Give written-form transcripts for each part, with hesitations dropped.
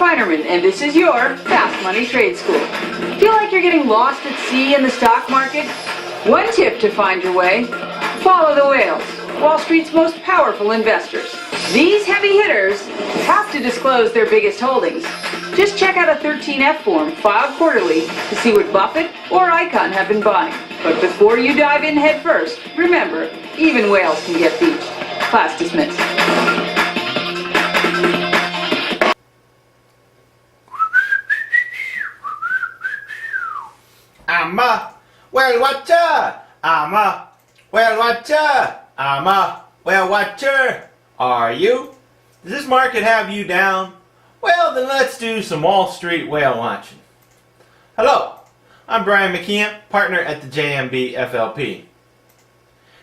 Klarman, and this is your Fast Money Trade School. Feel like you're getting lost at sea in the stock market? One tip to find your way: follow the whales, Wall Street's most powerful investors. These heavy hitters have to disclose their biggest holdings. Just check out a 13F form filed quarterly to see what Buffett or Icahn have been buying. But before you dive in head first, remember, even whales can get beached. Class dismissed. I'm a whale watcher. I'm a whale watcher. I'm a whale watcher. Are you? Does this market have you down? Well, then let's do some Wall Street whale watching. Hello, I'm Brian Mckeon, partner at the JMB FLP.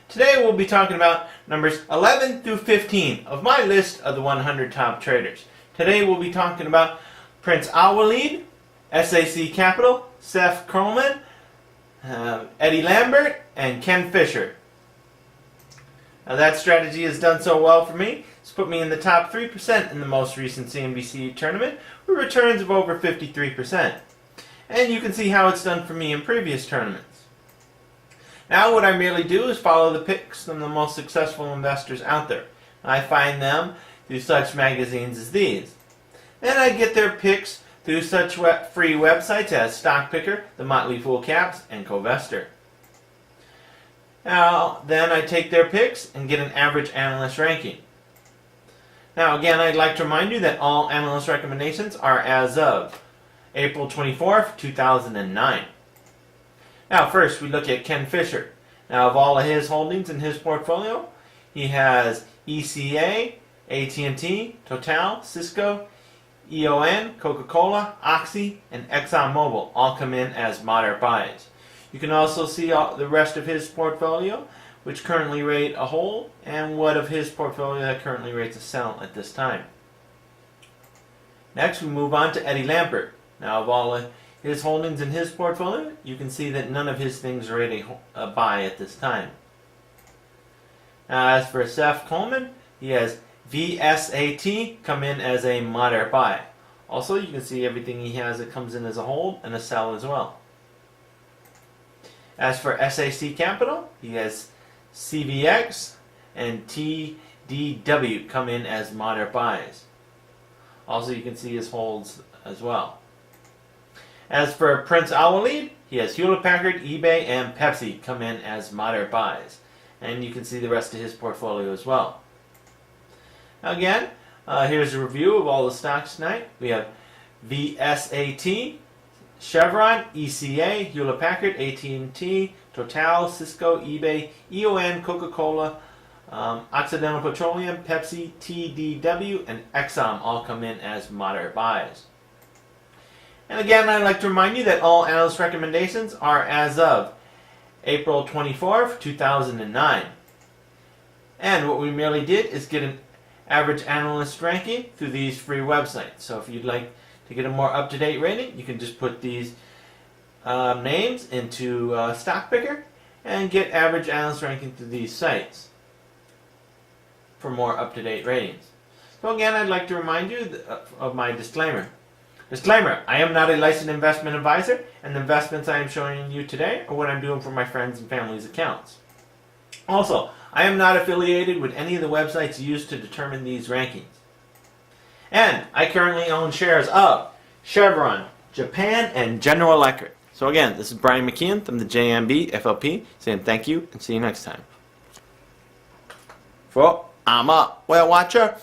Today we'll be talking about numbers 11 through 15 of my list of the 100 top traders. Today we'll be talking about Prince Al-Waleed, SAC Capital, Seth Klarman, Eddie Lampert, and Ken Fisher. Now that strategy has done so well for me. It's put me in the top 3% in the most recent CNBC tournament with returns of over 53%. And you can see how it's done for me in previous tournaments. Now what I merely do is follow the picks from the most successful investors out there. I find them through such magazines as these. And I get their picks through such free websites as Stock Picker, The Motley Fool Caps, and Covestor. Now, then I take their picks and get an average analyst ranking. Now, again, I'd like to remind you that all analyst recommendations are as of April 24th, 2009. Now, first, we look at Ken Fisher. Now, of all of his holdings in his portfolio, he has ECA, AT&T, Total, Cisco, EON, Coca-Cola, Oxy, and ExxonMobil all come in as moderate buys. You can also see the rest of his portfolio, which currently rate a hold, and what of his portfolio that currently rates a sell at this time. Next, we move on to Eddie Lampert. Now, of all of his holdings in his portfolio, you can see that none of his things rate a buy at this time. Now, as for Seth Klarman, he has VSAT come in as a moderate buy. Also, you can see everything he has that comes in as a hold and a sell as well. As for SAC Capital, he has CVX and TDW come in as moderate buys. Also, you can see his holds as well. As for Prince Al-Waleed, he has Hewlett-Packard, eBay, and Pepsi come in as moderate buys. And you can see the rest of his portfolio as well. Now again, here's a review of all the stocks tonight. We have VSAT, Chevron, ECA, Hewlett-Packard, AT&T, Total, Cisco, eBay, EON, Coca-Cola, Occidental Petroleum, Pepsi, TDW, and Exxon all come in as moderate buys. And again, I'd like to remind you that all analyst recommendations are as of April 24th, 2009. And what we merely did is get an average analyst ranking through these free websites. So if you'd like to get a more up-to-date rating, you can just put these names into Stock Picker and get average analyst ranking through these sites for more up-to-date ratings. So again, I'd like to remind you of my disclaimer. Disclaimer, I am not a licensed investment advisor, and the investments I am showing you today are what I'm doing for my friends and family's accounts. Also, I am not affiliated with any of the websites used to determine these rankings. And I currently own shares of Chevron, Japan, and General Electric. So again, this is Brian Mckeon from the JMB FLP saying thank you and see you next time. I'm a whale watcher.